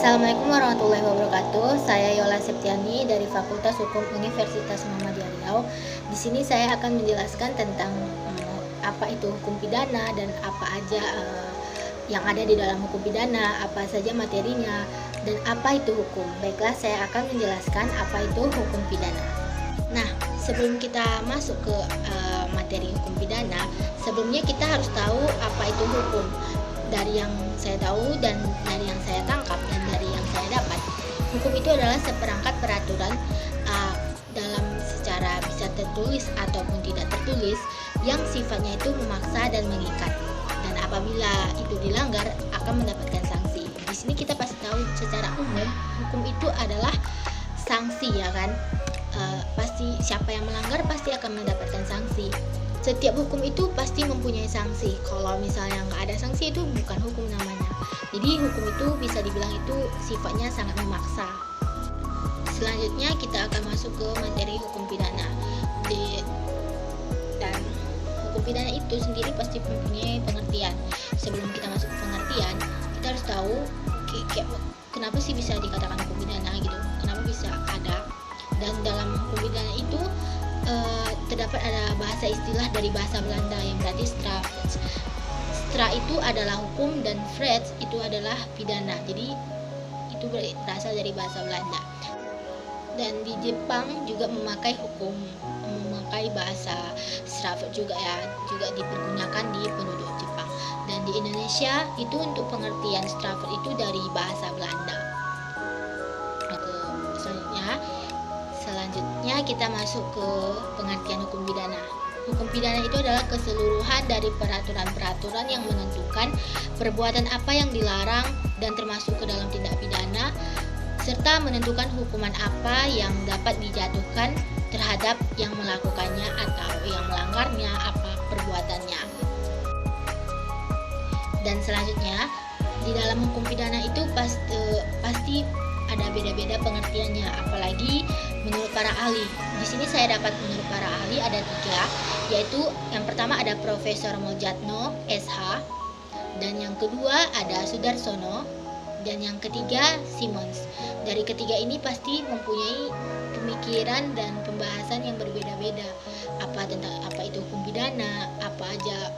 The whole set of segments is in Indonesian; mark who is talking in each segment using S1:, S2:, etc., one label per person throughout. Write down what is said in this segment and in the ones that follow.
S1: Assalamualaikum warahmatullahi wabarakatuh. Saya Yola Septiani dari Fakultas Hukum Universitas Muhammadiyah Riau. Di sini saya akan menjelaskan tentang apa itu hukum pidana dan apa aja yang ada di dalam hukum pidana, apa saja materinya, dan apa itu hukum. Baiklah, saya akan menjelaskan apa itu hukum pidana. Nah, sebelum kita masuk ke materi hukum pidana, sebelumnya kita harus tahu apa itu hukum. Dari yang saya tahu dan dari yang saya tangkap dan dari yang saya dapat, hukum itu adalah seperangkat peraturan dalam secara bisa tertulis ataupun tidak tertulis yang sifatnya itu memaksa dan mengikat, dan apabila itu dilanggar akan mendapatkan sanksi. Di sini kita pasti tahu secara umum hukum itu adalah sanksi, ya kan? Pasti siapa yang melanggar pasti akan mendapatkan sanksi. Setiap hukum itu pasti mempunyai sanksi. Kalau misalnya nggak ada sanksi, itu bukan hukum namanya. Jadi hukum itu bisa dibilang itu sifatnya sangat memaksa. Selanjutnya kita akan masuk ke materi hukum pidana. Dan hukum pidana itu sendiri pasti mempunyai pengertian. Sebelum kita masuk ke pengertian, kita harus tahu kenapa sih bisa dikatakan hukum pidana gitu. Kenapa bisa ada. Dan dalam hukum pidana itu terdapat ada bahasa istilah dari bahasa Belanda yang berarti strafrecht. Stra itu adalah hukum dan recht itu adalah pidana. Jadi itu berasal dari bahasa Belanda. Dan di Jepang juga memakai bahasa strafrecht juga ya, juga dipergunakan di penduduk Jepang. Dan di Indonesia itu untuk pengertian strafrecht itu dari bahasa Belanda. Selanjutnya kita masuk ke pengertian hukum pidana. Hukum pidana itu adalah keseluruhan dari peraturan-peraturan yang menentukan perbuatan apa yang dilarang dan termasuk ke dalam tindak pidana, serta menentukan hukuman apa yang dapat dijatuhkan terhadap yang melakukannya atau yang melanggarnya apa perbuatannya. Dan selanjutnya di dalam hukum pidana itu pasti ada beda-beda pengertiannya, apalagi menurut para ahli. Di sini saya dapat menurut para ahli ada 3, yaitu yang pertama ada Profesor Moljatno SH, dan yang kedua ada Sudarsono, dan yang ketiga Simons. Dari ketiga ini pasti mempunyai pemikiran dan pembahasan yang berbeda-beda. Apa itu hukum pidana, apa aja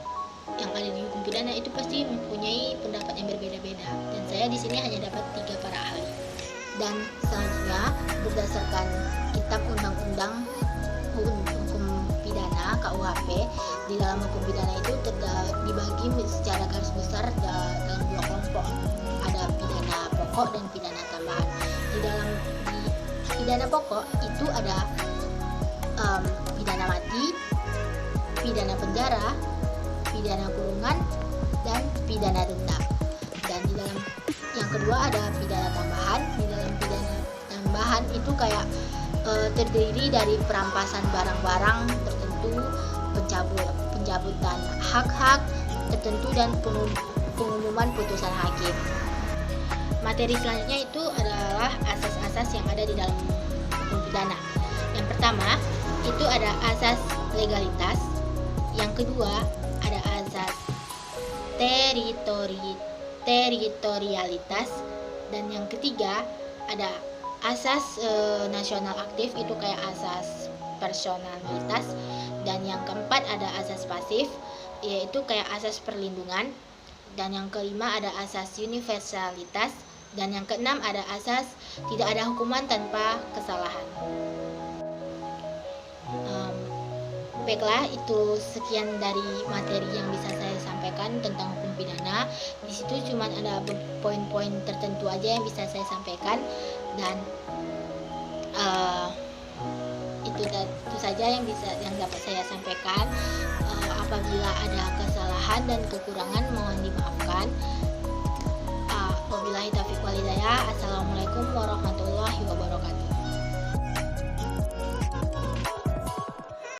S1: yang ada di hukum pidana itu pasti mempunyai pendapat yang berbeda-beda. Dan saya di sini hanya dapat 3 para ahli. Dan selanjutnya berdasarkan Kitab Undang-Undang Hukum Pidana KUHP, di dalam hukum pidana itu dibagi secara garis besar dalam 2 kelompok. Ada pidana pokok dan pidana tambahan. Di pidana pokok itu ada pidana mati, pidana penjara, pidana kurungan, dan pidana denda. Dan di dalam yang kedua ada pidana tambahan. Di dalam pidana tambahan itu kayak terdiri dari perampasan barang-barang tertentu, pencabutan hak-hak tertentu, dan pengumuman putusan hakim. Materi selanjutnya itu adalah asas-asas yang ada di dalam hukum pidana. Yang pertama itu ada asas legalitas. Yang kedua ada asas teritorialitas, dan yang ketiga ada asas nasional aktif, itu kayak asas personalitas, dan yang keempat ada asas pasif, yaitu kayak asas perlindungan, dan yang kelima ada asas universalitas, dan yang keenam ada asas tidak ada hukuman tanpa kesalahan. Baiklah, itu sekian dari materi yang bisa saya sampaikan tentang hukum pidana. Di situ cuma ada poin-poin tertentu aja yang bisa saya sampaikan, dan itu saja yang dapat saya sampaikan. Apabila ada kesalahan dan kekurangan mohon dimaafkan. Wabillahi taufiq wal hidayah. Assalamualaikum warahmatullahi wabarakatuh.